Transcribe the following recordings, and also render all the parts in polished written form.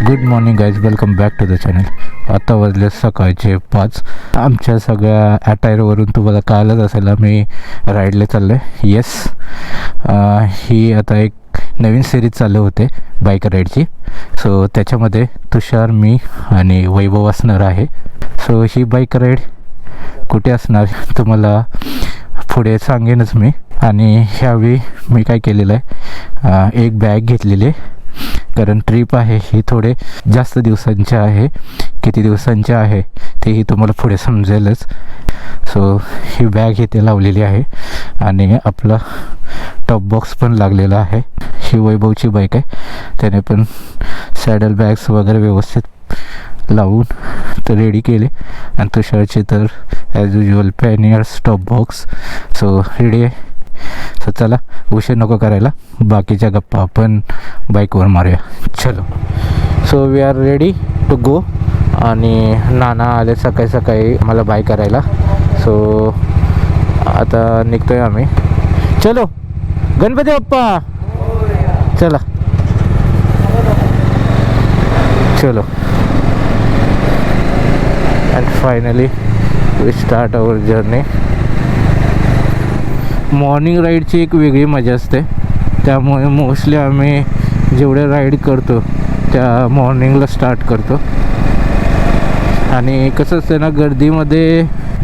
Good morning guys, welcome back to the channel. आता वाजले सकाळचे 5. आमच्या सगळ्या अटायरवरून तुम्हाला कळलंच असेल मी राईडला चाललो आहे. येस, ही आता एक नवीन सिरीज चालू होते बाईक राईडची. सो त्याच्यामध्ये तुषार, मी आणि वैभव असणार आहे. सो ही बाईक राईड कुठे असणार तुम्हाला पुढे सांगेनच मी. आणि ह्यावेळी मी काय केलेलं आहे, एक बॅग घेतलेली आहे, कारण ट्रिप आहे ही थोडे जास्त दिवसांची आहे. किती दिवसांची आहे तेही तुम्हाला पुढे समजेलच. सो ही बॅग इथे लावलेली आहे आणि आपला टॉप बॉक्स पण लागलेला आहे. ही वैभवची बाईक आहे, त्याने पण सॅडल बॅग्स वगैरे व्यवस्थित लावून तर रेडी केले. आणि तुषारचे तर as usual panniers top box. So ready आहे. सो चला उशीर नको करायला, बाकीच्या गप्पा आपण बाईकवर मारूया. चलो. So we are ready to go. आणि नाना आले सकाळी सकाळी मला बाय करायला. सो आता निघतोय आम्ही. चलो गणपती बाप्पा, चला चलो. And finally we start our journey. Morning राईडची एक वेगळी मजा असते, त्यामुळे मोस्टली आम्ही जेवढे राईड करतो त्या मॉर्निंगला स्टार्ट करतो. आणि कसं असतं ना, गर्दीमध्ये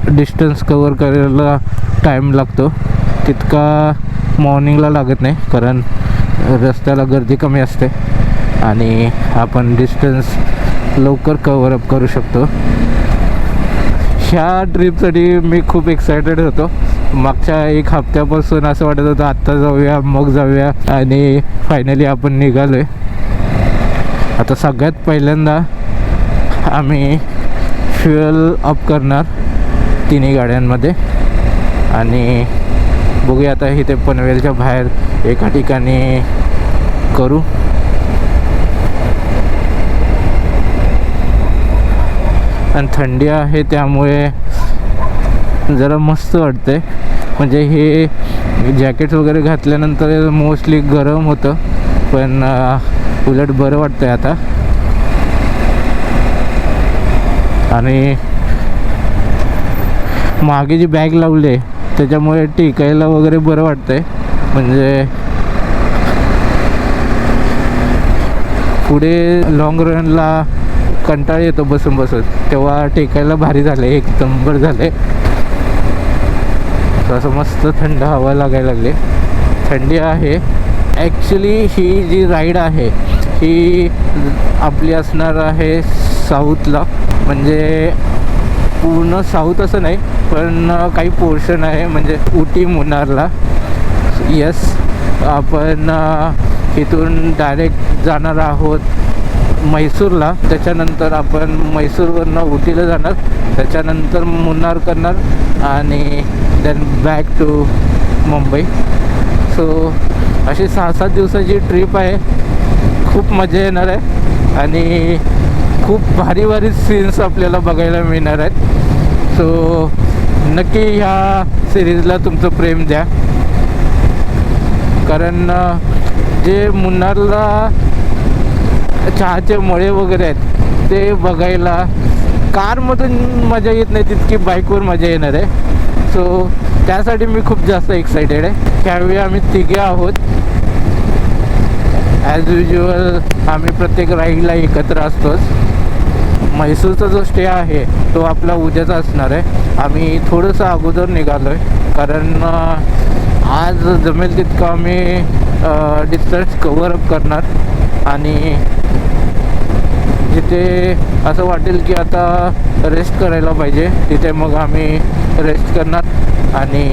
डिस्टन्स कवर करायला टाईम लागतो, तितका मॉर्निंगला लागत नाही, कारण रस्त्याला गर्दी कमी असते आणि आपण डिस्टन्स लवकर कवर अप करू शकतो. ह्या ट्रिपसाठी मी खूप एक्सायटेड होतो. मागच्या एक हप्त्यापासून असं वाटत होतं आत्ता जाऊया मग जाऊया, आणि फायनली आपण निघालो आहे. आता सगळ्यात पहिल्यांदा आम्ही फ्युएल अप करणार तिन्ही गाड्यांमध्ये. आणि बघूया आता इथे पनवेलच्या बाहेर एका ठिकाणी करू. आणि थंडी आहे त्यामुळे जरा मस्त वाटते. म्हणजे हे जॅकेट वगैरे घातल्यानंतर मोस्टली गरम होतं, पण उलट बरं वाटतं आहे आता. आणि मागे जी बॅग लावली आहे त्याच्यामुळे टेकायला वगैरे बरं वाटतं आहे. म्हणजे पुढे लाँग रनला कंटाळा येतो बसून बसून, तेव्हा टेकायला भारी झालं आहे, एक नंबर झालं आहे. असं मस्त थंड हवा लागायला लागली. थंडी आहे. ॲक्च्युली ही जी राईड आहे ही आपली असणार आहे साऊथला, म्हणजे पूर्ण साऊथ असं नाही, पण काही पोर्शन आहे म्हणजे उटी मुन्नारला. येस, आपण इथून डायरेक्ट जाणार आहोत म्हैसूरला. त्याच्यानंतर आपण म्हैसूरवरनं उटीला जाणार, त्याच्यानंतर मुन्नार करणार आणि then back to Mumbai. So अशी 6-7 दिवसाची ट्रिप आहे. खूप मजा येणार आहे आणि खूप भारी भारी सीन्स आपल्याला बघायला मिळणार आहेत. सो नक्की ह्या सिरीजला तुमचं प्रेम द्या, कारण जे मुन्नारला चहाचे मळे वगैरे आहेत ते बघायला कारमधून मजा येत नाही तितकी बाईकवर मजा येणार आहे. सो त्यासाठी मी खूप जास्त एक्सायटेड आहे. त्यावेळी आम्ही तिघे आहोत. ॲज युजल आम्ही प्रत्येक राईडला एकत्र असतोच. म्हैसूरचा जो स्टे आहे तो आपला उद्याचा असणार आहे. आम्ही थोडंसं अगोदर निघालो आहे, कारण आज जमेल तितकं आम्ही डिस्टन्स कवर अप करणार. आणि जिथे असं वाटेल की आता रेस्ट करायला पाहिजे तिथे मग आम्ही रेस्ट करणार. आणि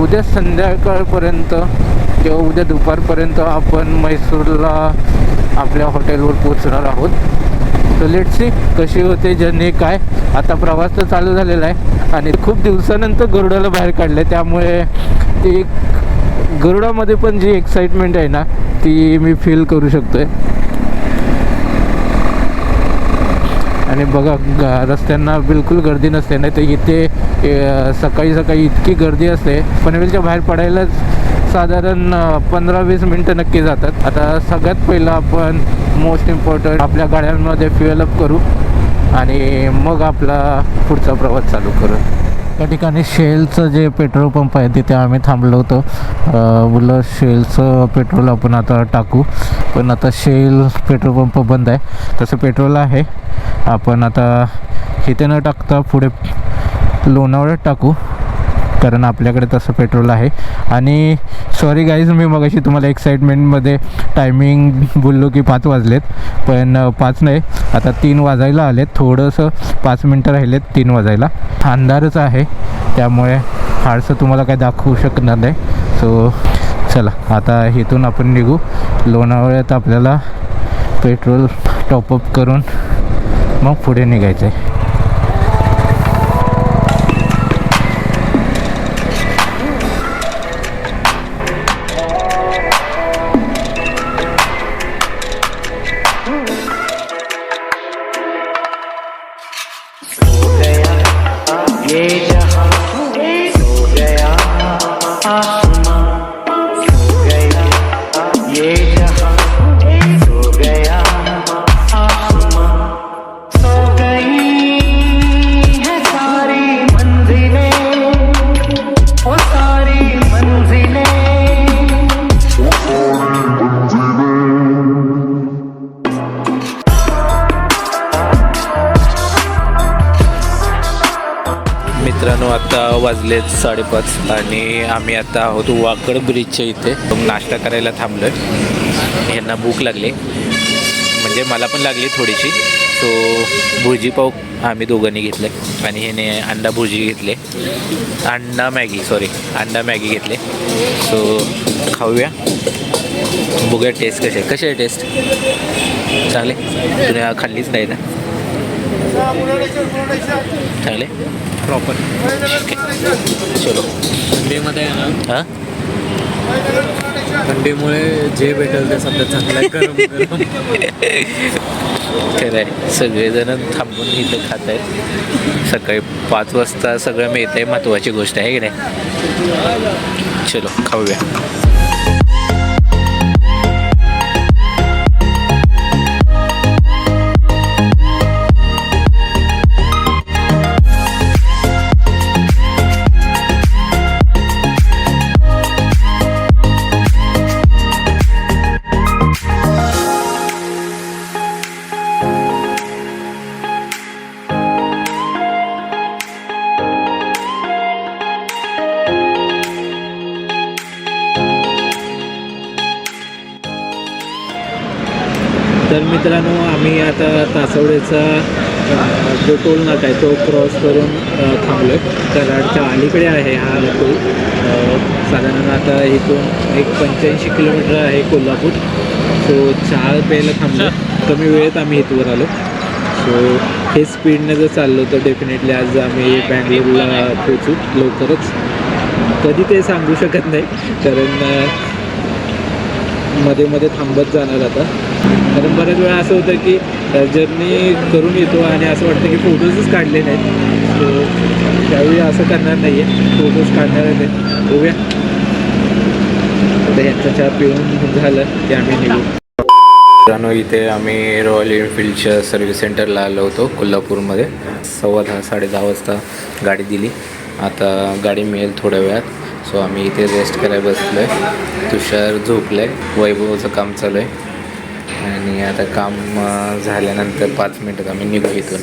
उद्या संध्याकाळपर्यंत किंवा उद्या दुपारपर्यंत आपण म्हैसूरला आपल्या हॉटेलवर पोचणार आहोत. तर लेट्स सी कशी होते जर्नी, काय. आता प्रवास तर चालू झालेला आहे आणि खूप दिवसानंतर गरुडाला बाहेर काढलं आहे, त्यामुळे ती गरुडामध्ये पण जी एक्साइटमेंट आहे ना ती मी फील करू शकतो आहे. आणि बघा रस्त्यांना बिलकुल गर्दी नसते, नाही तर इथे सकाळी सकाळी इतकी गर्दी असते. पनवेलच्या बाहेर पडायलाच साधारण 15-20 मिनटं नक्की जातात. आता सगळ्यात पहिलं आपण मोस्ट इम्पॉर्टंट आपल्या गाड्यांमध्ये फ्युएल अप करू आणि मग आपला पुढचा प्रवास चालू करू. त्या ठिकाणी शेलचं जे पेट्रोल पंप आहे तिथे आम्ही थांबलो होतो. बोललं शेलचं पेट्रोल आपण आता टाकू, पण आता शेल पेट्रोल पंप बंद आहे. तसं पेट्रोल आहे, आपण आता इथे न टाकता पुढे लोणावळ्यात टाकू, कारण आपल्याकडे तसं पेट्रोल आहे. आणि सॉरी गाईज, मी मगाशी तुम्हाला एक्साइटमेंटमध्ये टायमिंग बोललो की 5 वाजलेत, पण 5 नाही, आता 3 वाजायला आलेत. थोडंसं 5 मिनटं राहिलेत 3 वाजायला. अंधारच आहे, त्यामुळे फारसं तुम्हाला काय दाखवू शकणार नाही. सो चला आता इथून आपण निघू. लोणावळ्यात आपल्याला पेट्रोल टॉपअप करून मग पुढे निघायचं आहे. मित्रांनो, आता वाजलेत 5:30 आणि आम्ही आता आहोत वाकड ब्रिजच्या इथे. नाश्ता करायला थांबलो आहे. ह्यांना भूक लागली, म्हणजे मला पण लागली थोडीशी. सो भुर्जी पाव आम्ही दोघांनी घेतले आणि ह्याने अंडा भुर्जी घेतले, अंडा मॅगी घेतले. सो खाऊया, बघूया टेस्ट कसे आहे टेस्ट. चांगले? तुम्ही खाल्लीच नाही ना? चांगले प्रॉपर. चलो. थंडीमध्ये आहे ना, हां थंडीमुळे जे भेटेल ते सध्या चांगलं आहे, गरम गरम. खरं आहे, सगळेजण थांबून इथं खात आहेत. सकाळी 5 वाजता सगळं मिळतं आहे, महत्त्वाची गोष्ट आहे की नाही. चलो खाऊया. तर मित्रांनो, आम्ही आता तासवडेचा जो टोल नाका आहे तो क्रॉस करून थांबलो आहे. कराडच्या अलीकडे आहे हा टोल. साधारण आता इथून एक 85 किलोमीटर आहे कोल्हापूर. सो चहा प्यायला थांबलो. कमी वेळेत आम्ही इथवर आलो. सो हे स्पीडनं जर चाललो तर डेफिनेटली आज आम्ही बँगलोरला पोचू लवकरच. कधी ते सांगू शकत नाही, कारण मध्ये मध्ये थांबत जाणार आता. कारण बऱ्याच वेळा असं होतं की जर्नी करून येतो आणि असं वाटतं की फोटोजच काढले नाहीत. सो त्यावेळी असं करणार नाही आहे, फोटोज काढणार आहे. बघूया. आता ह्यांचा चहा पिऊन झालं की आम्ही निघू. मित्रांनो, इथे आम्ही रॉयल एनफिल्डच्या सर्व्हिस सेंटरला आलो होतो कोल्हापूरमध्ये. 10:15 10:30 वाजता गाडी दिली. आता गाडी मिळेल थोड्या वेळात. सो आम्ही इथे रेस्ट करायला बसलो आहे. तुषार झोपलं आहे, वैभवचं काम चालू आहे. आणि आता काम झाल्यानंतर 5 मिनटात आम्ही निघू इथून.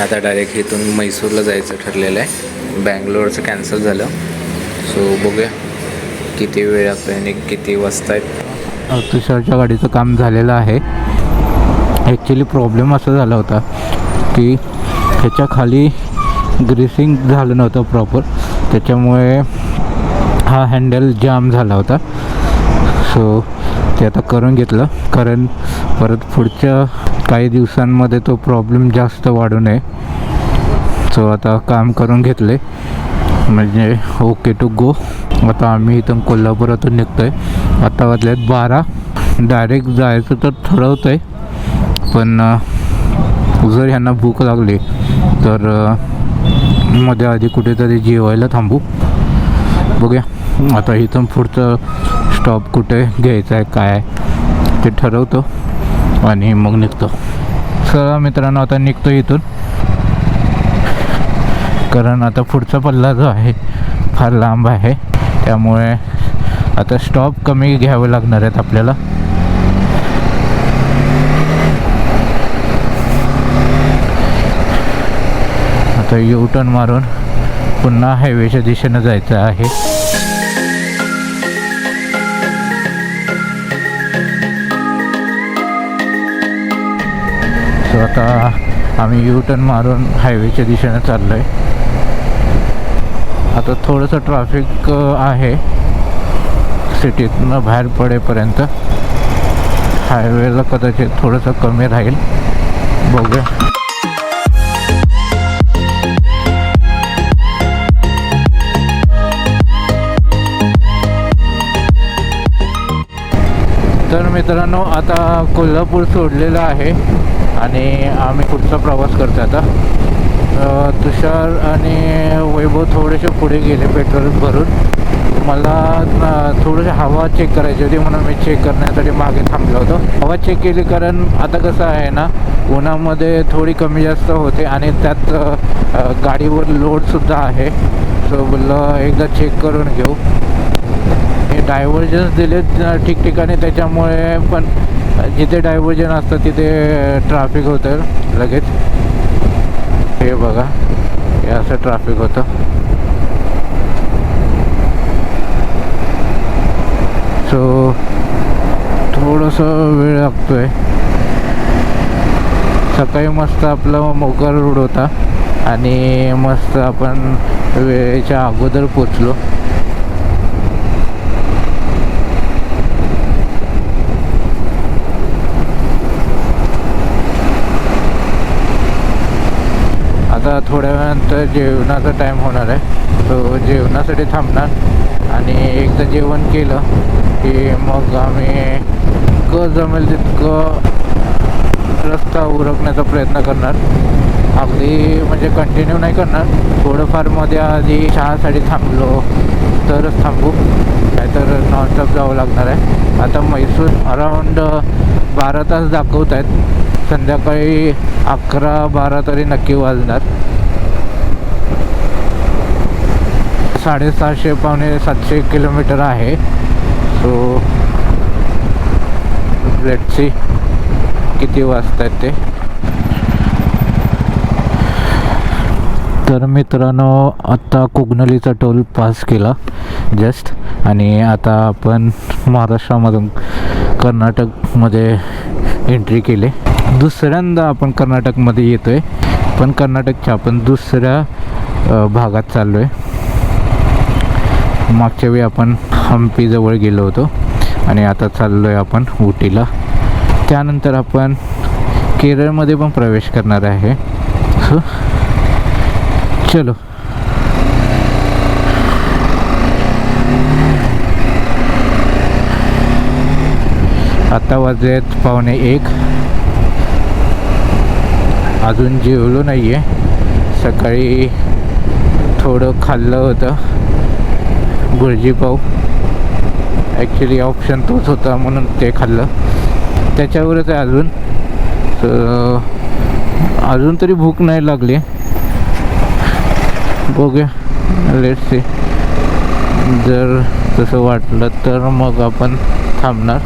आता डायरेक्ट इथून म्हैसूरला जायचं ठरलेलं आहे. बँगलोरचं कॅन्सल झालं. सो बघूया किती वेळ लागतो आणि किती वाजता आहेत. तुषारच्या गाडीचं काम झालेलं आहे. ॲक्च्युली प्रॉब्लेम असा झाला होता की ह्याच्या खाली ग्रीसिंग झालं नव्हतं प्रॉपर, त्याच्यामुळे हा हँडल जाम झाला होता. सो ते आता करून घेतलं, कारण परत पुढच्या काही दिवसांमध्ये तो प्रॉब्लेम जास्त वाढू नये. सो आता काम करून घेतले, म्हणजे ओके टू गो. आता आम्ही इथून कोल्हापुरातून निघतो आहे. आता वाजल्यात 12. डायरेक्ट जायचं तर ठरवतं आहे, पण जर ह्यांना भूक लागली तर मध्ये आधी कुठेतरी जेवायला थांबू. बघूया आता इथून पुढचं स्टॉप कुठे घ्यायचं आहे, काय आहे ते ठरवतो आणि मग निघतो. चला मित्रांनो, आता निघतो इथून, कारण आता पुढचा पल्ला जो आहे फार लांब आहे. त्यामुळे आता स्टॉप कमी घ्यावे लागणार आहेत आपल्याला. आता यू टर्न मारून पुन्हा हायवेच्या दिशेनं जायचं आहे. सो आता आम्ही यू टर्न मारून हायवेच्या दिशेनं चाललो आहे. आता थोडंसं ट्रॅफिक आहे सिटीतनं बाहेर पडेपर्यंत. हायवेला कदाचित थोडंसं कमी राहील, बघूया. तर मित्रांनो, आता कोल्हापूर सोडलेलं आहे आणि आम्ही पुढचा प्रवास करतो. आता तुषार आणि वैभव थोडेसे पुढे गेले पेट्रोल भरून. मला थोडंसं हवा चेक करायची होती म्हणून मी चेक करण्यासाठी मागे थांबलो होतो. हवा चेक केली, कारण आता कसं आहे ना, उन्हामध्ये थोडी कमी जास्त होते आणि त्यात गाडीवर लोडसुद्धा आहे. सो बोललं एकदा चेक करून घेऊ. हे डायव्हर्जन्स दिलेत ठिकठिकाणी, त्याच्यामुळे पण जिथे डायव्हर्जन असतं तिथे ट्रॅफिक होतं लगेच. हे बघा, हे असं ट्रॅफिक होतं. सो थोडंसं वेळ लागतोय. सकाळी मस्त आपला मोकळा रोड होता आणि मस्त आपण वेळेच्या अगोदर पोचलो. आता थोड्या वेळानंतर जेवणाचा टाईम होणार आहे. सो जेवणासाठी थांबणार आणि एकदा जेवण केलं की मग आम्ही जमेल तितकं रस्ता उरकण्याचा प्रयत्न करणार. अगदी म्हणजे कंटिन्यू नाही करणार, थोडंफार मध्ये आधी चहासाठी थांबलो तरच थांबू, नाहीतर नॉनस्टॉप जावं लागणार आहे. आता म्हैसूर अराऊंड 12 तास दाखवत आहेत. संध्याकाळी 11-12 तरी नक्की वाजणार. 650-700 किलोमीटर आहे. सो लेट्स सी किती वाजता आहेत ते. तर मित्रांनो, आता कोगनलीचा टोल पास केला जस्ट आणि आता आपण महाराष्ट्रामधून कर्नाटकमध्ये एंट्री केली. दुसऱ्यांदा आपण कर्नाटकमध्ये येतो आहे, पण कर्नाटकच्या आपण दुसऱ्या भागात चाललो आहे. मागच्या वेळी आपण हम्पीजवळ गेलो होतो आणि आता चाललो आहे आपण उटीला. त्यानंतर आपण केरळमध्ये पण प्रवेश करणार आहे. सो चलो. आता वाजलेत 12:45. अजून जेवलो नाही आहे. सकाळी थोडं खाल्लं होतं, भुर्जी पाव. ॲक्च्युली ऑप्शन तोच होता म्हणून ते खाल्लं, त्याच्यावरच आहे अजून. तर अजून तरी भूक नाही लागली. बघूया, लेट्स सी. जर तसं वाटलं तर मग आपण थांबणार.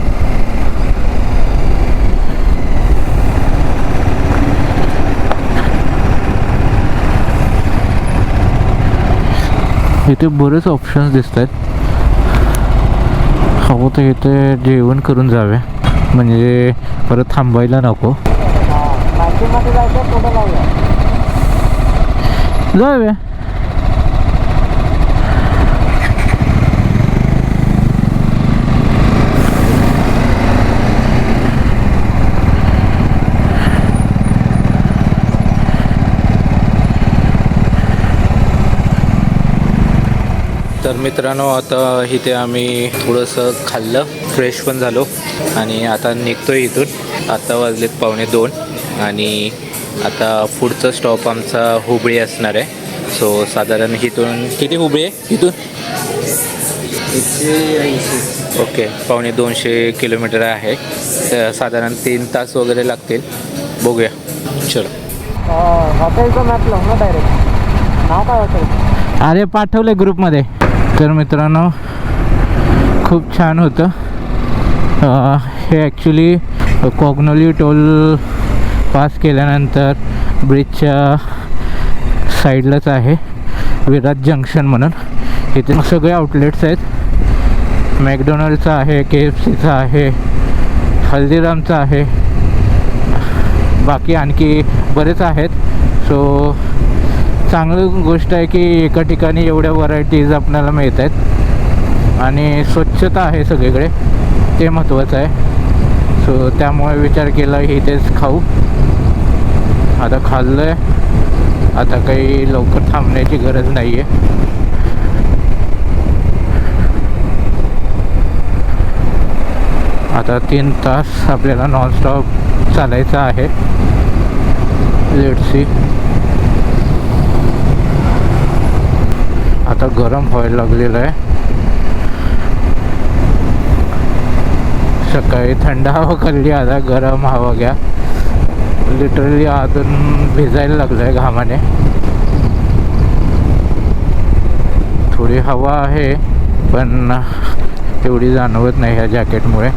इथे बरेच ऑप्शन्स दिसत आहेत. हवं तर इथे जेवण करून जावे, म्हणजे परत थांबायला नको. जाऊया. तर मित्रांनो, आता इथे आम्ही थोडंसं खाल्लं, फ्रेश पण झालो आणि आता निघतो आहे इथून. आता वाजलेत 1:45 आणि आता पुढचं स्टॉप आमचा हुबळी असणार आहे. सो साधारण इथून किती हुबळी आहे? इथून 180. ओके, 150 किलोमीटर आहे. साधारण 3 तास वगैरे लागतील. बघूया. चलो. हॉटेलचा मॅप लावू ना डायरेक्ट. नाव काय हॉटेल? अरे पाठवलं ग्रुपमध्ये. तर मित्रांनो खूप छान होतं. हे ॲक्च्युली कोगनोली टोल पास केल्यानंतर ब्रिजच्या साईडलाच आहे विराट जंक्शन म्हणून. इथे सगळे आउटलेट्स आहेत. मॅकडोनल्डचा आहे, KFCचा आहे, हल्दीरामचा आहे, बाकी आणखी बरेच आहेत. सो चांगली गोष्ट आहे की एका ठिकाणी एवढ्या व्हरायटीज आपल्याला मिळत आहेत आणि स्वच्छता आहे सगळीकडे, ते महत्त्वाचं आहे. सो त्यामुळे विचार केला इथेच खाऊ. आता खाल्लं आहे, आता काही लवकर थांबण्याची गरज नाही आहे. आता 3 तास आपल्याला नॉनस्टॉप चालायचं आहे. Let's see. आता गरम व्हायला लागलेलं आहे. सकाळी थंड हवा खाल्ली, आता गरम हवा घ्या. लिटरली अजून भिजायला लागलं आहे घामाने. थोडी हवा आहे पण एवढी जाणवत नाही ह्या जॅकेटमुळे.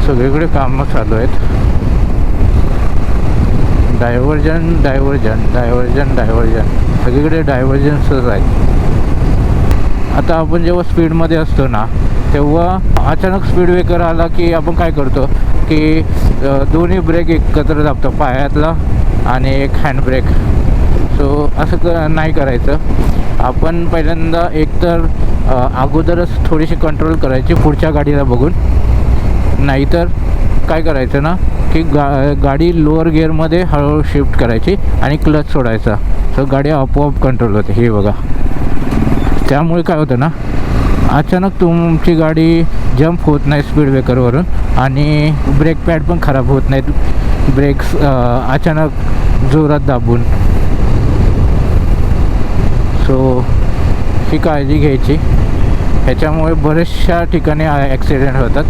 सगळीकडे कामं चालू आहेत. डायव्हर्जन डायव्हर्जन डायव्हर्जन डायव्हर्जन, सगळीकडे डायव्हर्जन्सच आहेत. आता आपण जेव्हा स्पीडमध्ये असतो ना, तेव्हा अचानक स्पीड ब्रेकर आला की आपण काय करतो की दोन्ही ब्रेक एकत्र दाबतो, पायातला आणि एक हँड ब्रेक. सो असं नाही करायचं. आपण पहिल्यांदा एकतर अगोदरच थोडीशी कंट्रोल करायची पुढच्या गाडीला बघून, नाहीतर काय करायचं ना की गाडी लोअर गिअरमध्ये हळूहळू शिफ्ट करायची आणि क्लच सोडायचा. सो गाडी आपोआप कंट्रोल होते. हे बघा, त्यामुळे काय होतं ना, अचानक तुमची गाडी जंप होत नाही स्पीड ब्रेकरवरून आणि ब्रेक पॅड पण खराब होत नाहीत ब्रेक्स अचानक जोरात दाबून. सो ही काळजी घ्यायची. ह्याच्यामुळे बऱ्याचशा ठिकाणी ॲक्सिडेंट होतात.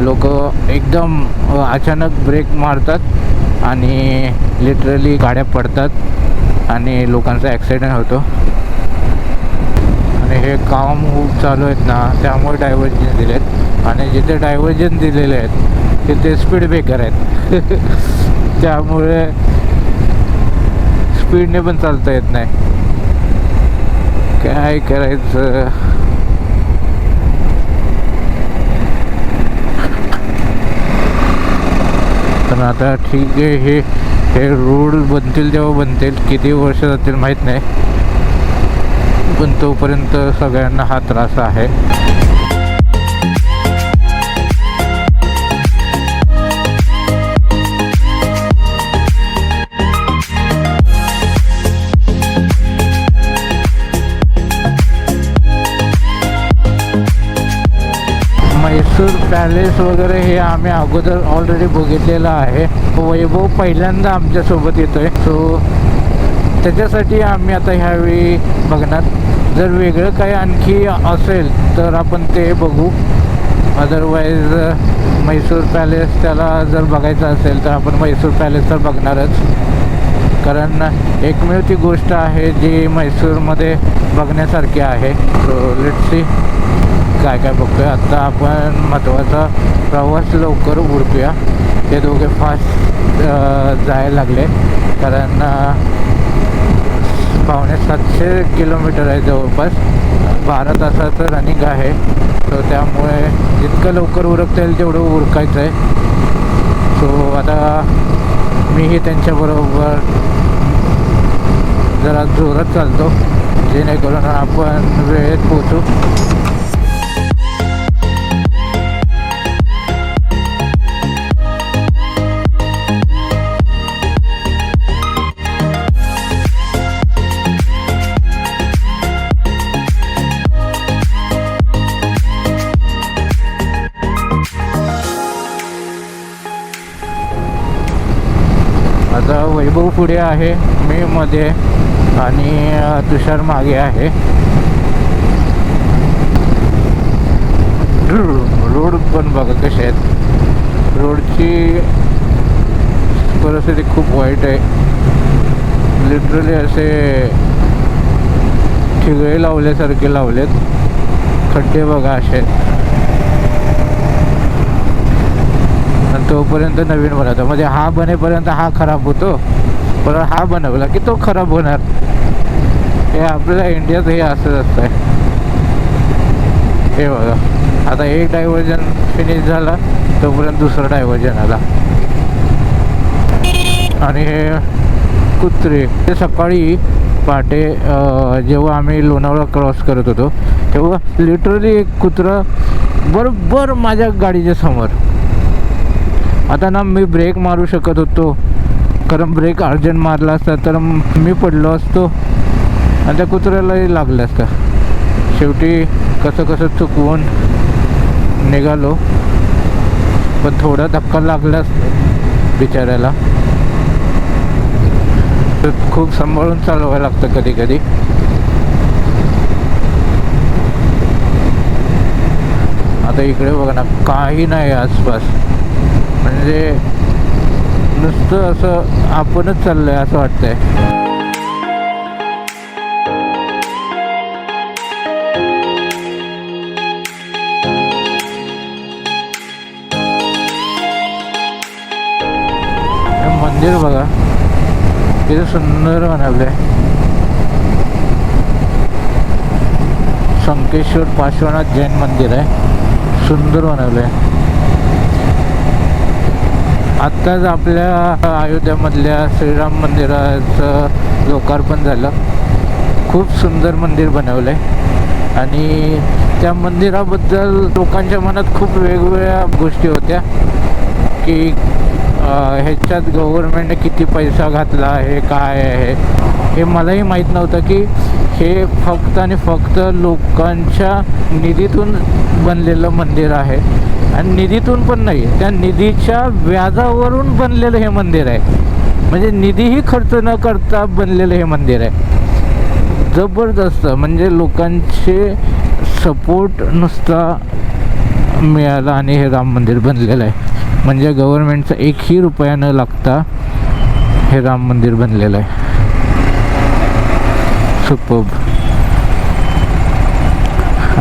लोक एकदम अचानक ब्रेक मारतात आणि लिटरली गाड्या पडतात आणि लोकांचा ॲक्सिडेंट होतो. आणि हे काम खूप चालू आहेत ना, त्यामुळे डायव्हर्जन दिले आहेत. आणि जिथे डायव्हर्जन दिलेले आहेत तिथे स्पीड ब्रेकर आहेत. त्यामुळे स्पीडने पण चालता येत नाही. काय करायचं. पण आता ठीक आहे, हे रोड बनतील तेव्हा बनतील, किती वर्ष जातील माहीत नाही, पण तोपर्यंत सगळ्यांना हा त्रास आहे. मैसूर पॅलेस वगैरे हे आम्ही अगोदर ऑलरेडी बघितलेलं आहे. वैभव पहिल्यांदा आमच्यासोबत येतो आहे. सो त्याच्यासाठी आम्ही आता ह्यावेळी बघणार. जर वेगळं काही आणखी असेल तर आपण ते बघू. अदरवाईज मैसूर पॅलेस त्याला जर बघायचं असेल तर आपण मैसूर पॅलेस तर बघणारच, कारण एकमेव ती गोष्ट आहे जी मैसूरमध्ये बघण्यासारखी आहे. सो लेट्स सी काय काय बघतोय. आता आपण महत्त्वाचा प्रवास लवकर उरकूया. ते दोघे फास्ट जायला लागले, कारण 750 किलोमीटर आहे जवळपास. 12 तासाचं रनिंग आहे. सो त्यामुळे जितकं लवकर उरकता येईल तेवढं उरकायचं आहे. सो आता मीही त्यांच्याबरोबर जरा जोरात चालतो, जेणेकरून आपण वेळेत पोचू. आता वैभव पुढे आहे, मी मध्ये आणि तुषार मागे आहे. रोड पण बघा कसे आहेत. रोडची परिस्थिती खूप वाईट आहे. लिटरली असे ठिगळे लावल्यासारखे लावलेत. खड्डे बघा असे. आणि तोपर्यंत नवीन बनवतो, म्हणजे हा बनेपर्यंत हा खराब होतो, पण हा बनवला की तो खराब होणार. हे आपल्या इंडियात हे असंच असतं. हे बघा, आता एक डायव्हर्जन फिनिश झाला तोपर्यंत दुसरा डायव्हर्जन आला. आणि हे कुत्रे ते सकाळी पहाटे जेव्हा आम्ही लोणावळा क्रॉस करत होतो तेव्हा लिटरली एक कुत्रा बरोबर माझ्या गाडीच्या समोर. आता ना मी ब्रेक मारू शकत होतो, कारण ब्रेक अर्जंट मारला असता तर मी पडलो असतो आणि त्या कुत्र्यालाही लागलं असतं. शेवटी कसं चुकवून निघालो, पण थोडा धक्का लागलाच बिचाऱ्याला. तर खूप सांभाळून चालवायला लागतं कधी कधी. आता इकडे बघा ना, काही नाही आसपास, म्हणजे नुसतं असं आपणच चाललंय असं वाटतंय. मंदिर बघा किती सुंदर बनवलंय. संकेश्वर पार्श्वनाथ जैन मंदिर आहे, सुंदर बनवलंय. आत्ताच आपल्या अयोध्यामधल्या श्रीराम मंदिराचं लोकार्पण झालं. खूप सुंदर मंदिर बनवलं आहे. आणि त्या मंदिराबद्दल लोकांच्या मनात खूप वेगवेगळ्या गोष्टी होत्या की ह्याच्यात गव्हर्नमेंटने किती पैसा घातला आहे, काय आहे. हे मलाही माहीत नव्हतं की हे फक्त आणि फक्त लोकांच्या निधीतून बनलेलं मंदिर आहे. आणि निधीतून पण नाही, त्या निधीच्या व्याजावरून बनलेलं हे मंदिर आहे. म्हणजे निधीही खर्च न करता बनलेलं हे मंदिर आहे. जबरदस्त, म्हणजे लोकांचे सपोर्ट नुसता मिळाला आणि हे राम मंदिर बनलेलं आहे. म्हणजे गव्हर्नमेंटचा एकही रुपया न लागता हे राम मंदिर बनलेलं आहे. सुपर्ब.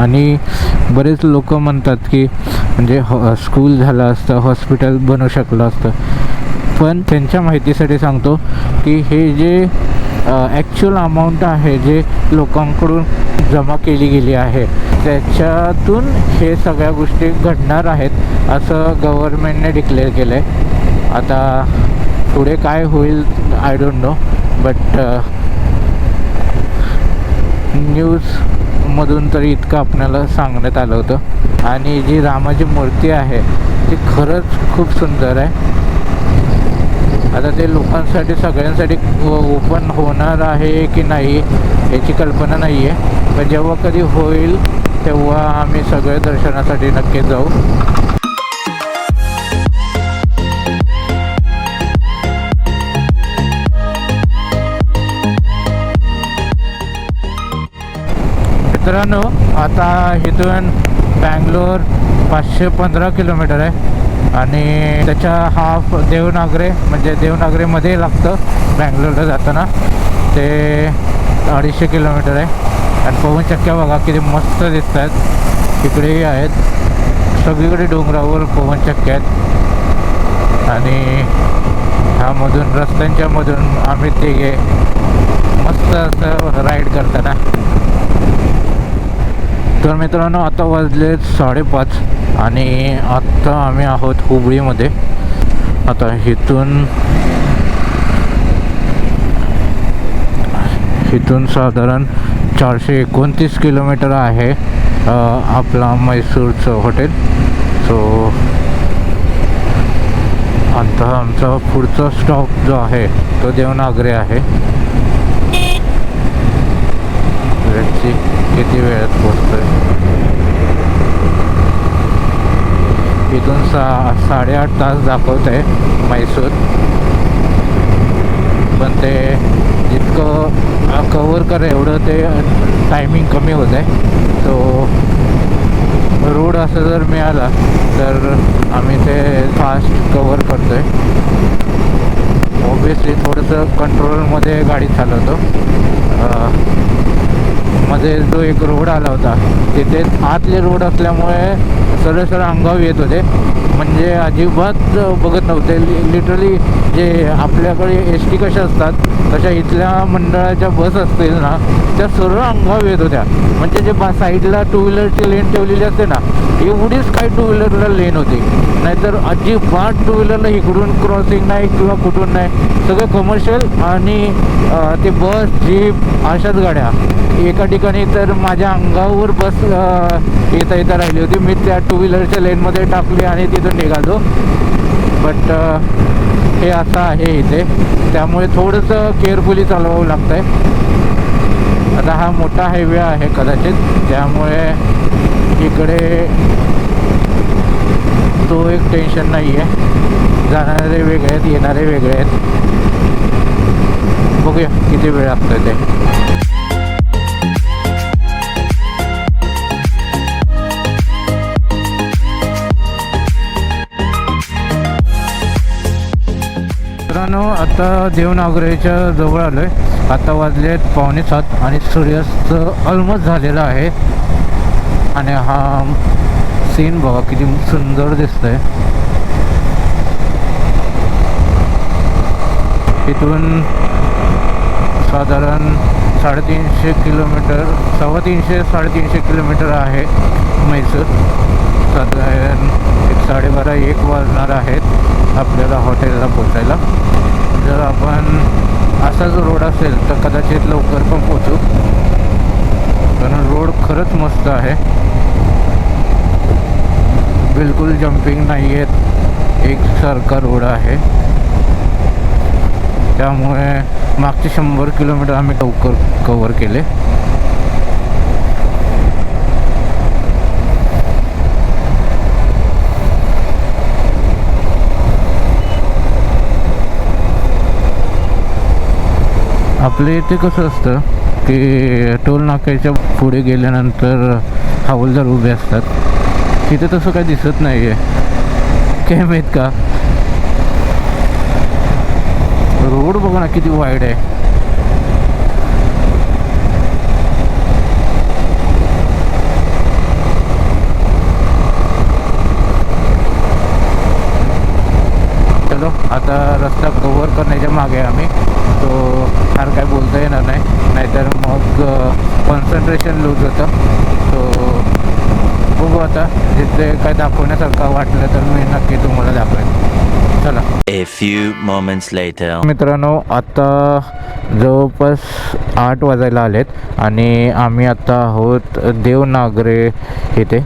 आणि बरेच लोक म्हणतात की म्हणजे स्कूल झालं असतं, हॉस्पिटल बनू शकलं असतं. पण त्यांच्या माहितीसाठी सांगतो की हे जे ॲक्च्युअल अमाऊंट आहे जे लोकांकडून जमा केली गेली आहे त्याच्यातून हे सगळ्या गोष्टी घडणार आहेत असं गव्हर्नमेंटने डिक्लेअर केलं आहे. आता पुढे काय होईल आय डोंट नो, बट न्यूजमधून तरी इतकं आपल्याला सांगण्यात आलं होतं. आणि जी रामाची मूर्ती आहे ती खरंच खूप सुंदर आहे. आता ते लोकांसाठी सगळ्यांसाठी ओपन होणार आहे की नाही याची कल्पना नाही आहे, पण जेव्हा कधी होईल तेव्हा आम्ही सगळे दर्शनासाठी नक्की जाऊ. मित्रांनो, आता इथून बँगलोर 515 किलोमीटर आहे आणि त्याच्या हाफ देवनागरे, म्हणजे देवनागरीमध्ये लागतं बँगलोरला जाताना. ते 250 किलोमीटर आहे. आणि पवनचक्क्या बघा किती मस्त दिसत आहेत. इकडेही आहेत, सगळीकडे डोंगरावर पवनचक्क्या आहेत. आणि ह्यामधून रस्त्यांच्या मधून आम्ही तिघे मस्त असं राईड करताना. तर मित्रांनो, आता वाजले 5:30 आणि आत्ता आम्ही आहोत हुबळीमध्ये. आता इथून साधारण 429 किलोमीटर आहे आपला मैसूरचं हॉटेल. सो आता आमचा पुढचा स्टॉप जो आहे तो देवनागरी आहे. किती वेळात पोहोचतोय. इथून 8.5 तास दाखवत आहे मैसूर, पण ते जितकं कवर करे एवढं ते टायमिंग कमी होत आहे. तो रोड असा रस्ता जर मिळाला तर आम्ही ते फास्ट कवर करतो आहे. ऑब्वियसली थोडंसं कंट्रोलमध्ये गाडी चालवतो. मध्ये जो एक रोड आला होता तिथे आतले रोड असल्यामुळे सरळ सरळ अंगावर येत होते, म्हणजे अजिबात बघत नव्हते. लिटरली जे आपल्याकडे एस टी कशा असतात तशा इथल्या मंडळाच्या बस असतील ना, त्या सरळ अंगावर येत होत्या. म्हणजे जे साईडला टू व्हीलरची लेन ठेवलेली असते ना, एवढीच काही टू व्हीलरला लेन होती. नाहीतर अजिबात टू व्हीलरला इकडून क्रॉसिंग नाही किंवा कुठून नाही. सगळं कमर्शियल आणि ते बस जीप अशाच गाड्या. एका ठिकाणी तर माझ्या अंगावर बस येता येता राहिली होती. मी त्या टू व्हीलरच्या लेनमध्ये टाकली आणि तिथून निघालो. बट हे असं आहे इथे, त्यामुळे थोडंसं केअरफुली चालवावं लागतं आहे. आता हा मोठा हायवे आहे कदाचित, त्यामुळे इकडे तो एक टेन्शन नाही आहे. जाणारे वेगळे आहेत, येणारे वेगळे आहेत. बघूया किती वेळ लागतो ते. मित्रांनो, आता देवनागरीच्या जवळ आलो आहे. आता वाजलेत 6:45 आणि सूर्यास्त ऑलमोस्ट झालेला आहे. आणि हा सीन बघा किती सुंदर दिसतंय. इथून साधारण 350 किलोमीटर, 350-350 किलोमीटर आहे म्हैसूर. साधारण 12:30-1 वाजणार आहेत आपल्याला हॉटेलला पोचायला. जर आपण असाच रोड असेल तर कदाचित लवकर पण पोचू, कारण रोड खरंच मस्त आहे. बिलकुल जम्पिंग नाही आहेत, एकसारखा रोड आहे. त्यामुळे मागचे 100 किलोमीटर आम्ही लवकर कवर केले. आपल्या इथे कसं असतं की टोल नाक्याच्या पुढे गेल्यानंतर हवालदार उभे असतात. तिथे तसं काही दिसत नाही आहे, काय माहीत का. रोड बघा ना किती वाईड आहे. चलो आता रस्ता कव्हर करण्याच्या मागे आम्ही, तो फार काय बोलता येणार नाही, नाहीतर मग कॉन्सन्ट्रेशन लूज होतं. तो बघू आता, जिथे काय दाखवण्यासारखं वाटलं तर मी नक्की तुम्हाला दाखवेन. चला. A few moments later. मित्रांनो, आता जवळपास 8 वाजायला आलेत आणि आम्ही आता आहोत देवनागरी इथे.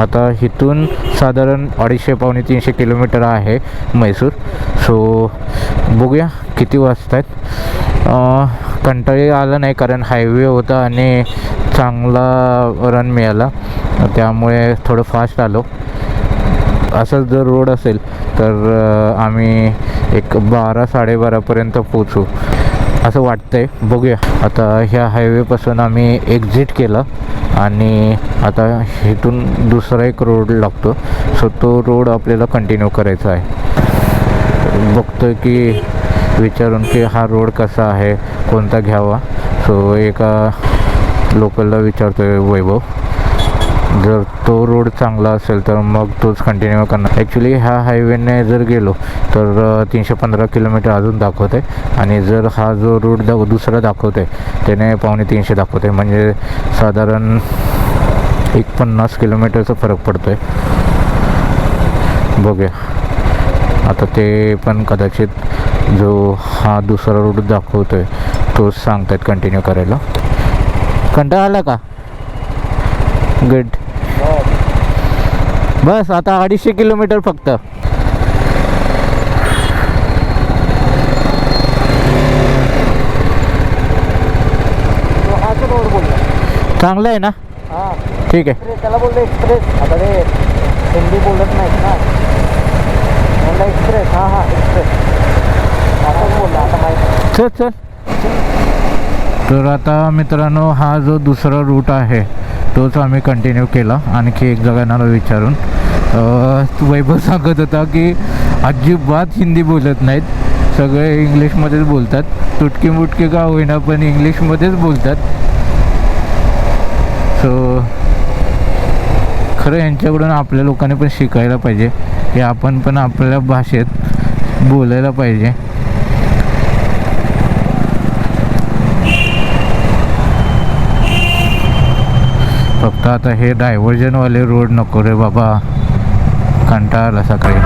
आता इथून साधारण 250-300 किलोमीटर आहे म्हैसूर. सो बघूया किती वाजत आहेत. कंटाळी आला नाही, कारण हायवे होता आणि चांगला रन मिळाला, त्यामुळे थोडं फास्ट आलो. असंच जर रोड असेल तर आम्ही एक 12-12:30पर्यंत पोचू असं वाटतंय. बघूया. आता ह्या हायवेपासून आम्ही एक्झिट केलं आणि आता इथून दुसरा एक रोड लागतो. सो तो रोड आपल्याला कंटिन्यू करायचा आहे. बघतोय की विचारून की हा रोड कसा आहे, कोणता घ्यावा. सो एका लोकलला विचारतोय, वैभव. जर तो रोड चांगला असेल तर मग तोच कंटिन्यू करणार. ॲक्च्युली ह्या हायवेने जर गेलो तर 315 किलोमीटर अजून दाखवते आणि जर हा जो रोड दुसरा दाखवते त्याने 250 दाखवते, म्हणजे साधारण 50 किलोमीटरचा फरक पडतो आहे. बघूया आता, ते पण कदाचित जो हा दुसरा रोड दाखवतो आहे तोच सांगतात कंटिन्यू करायला. कंटाळा आला का? गुड. बस आता 250 किलोमीटर फक्त. चांगलं आहे ना? हां ठीक आहे. त्याला बोलतो एक्सप्रेस. आता ते हिंदी बोलत नाहीत ना, म्हणलं एक्सप्रेस. हां हां एक्सप्रेस असंच बोलला. आता माहिती चल चल. तर आता मित्रांनो, हा जो दुसरा रूट आहे तोच आम्ही कंटिन्यू केला आणखी एक जणांना विचारून. वैभव सांगत होता की अजिबात हिंदी बोलत नाहीत, सगळे इंग्लिशमध्येच बोलतात, तुटकी मुटकी का होईना पण इंग्लिशमध्येच बोलतात. सो खरं यांच्याकडून आपल्या लोकांनी पण शिकायला पाहिजे की आपण पण आपल्या भाषेत बोलायला पाहिजे. फक्त आता हे डायव्हर्जनवाले रोड नको रे बाबा, कंटाळा आला सकाळी.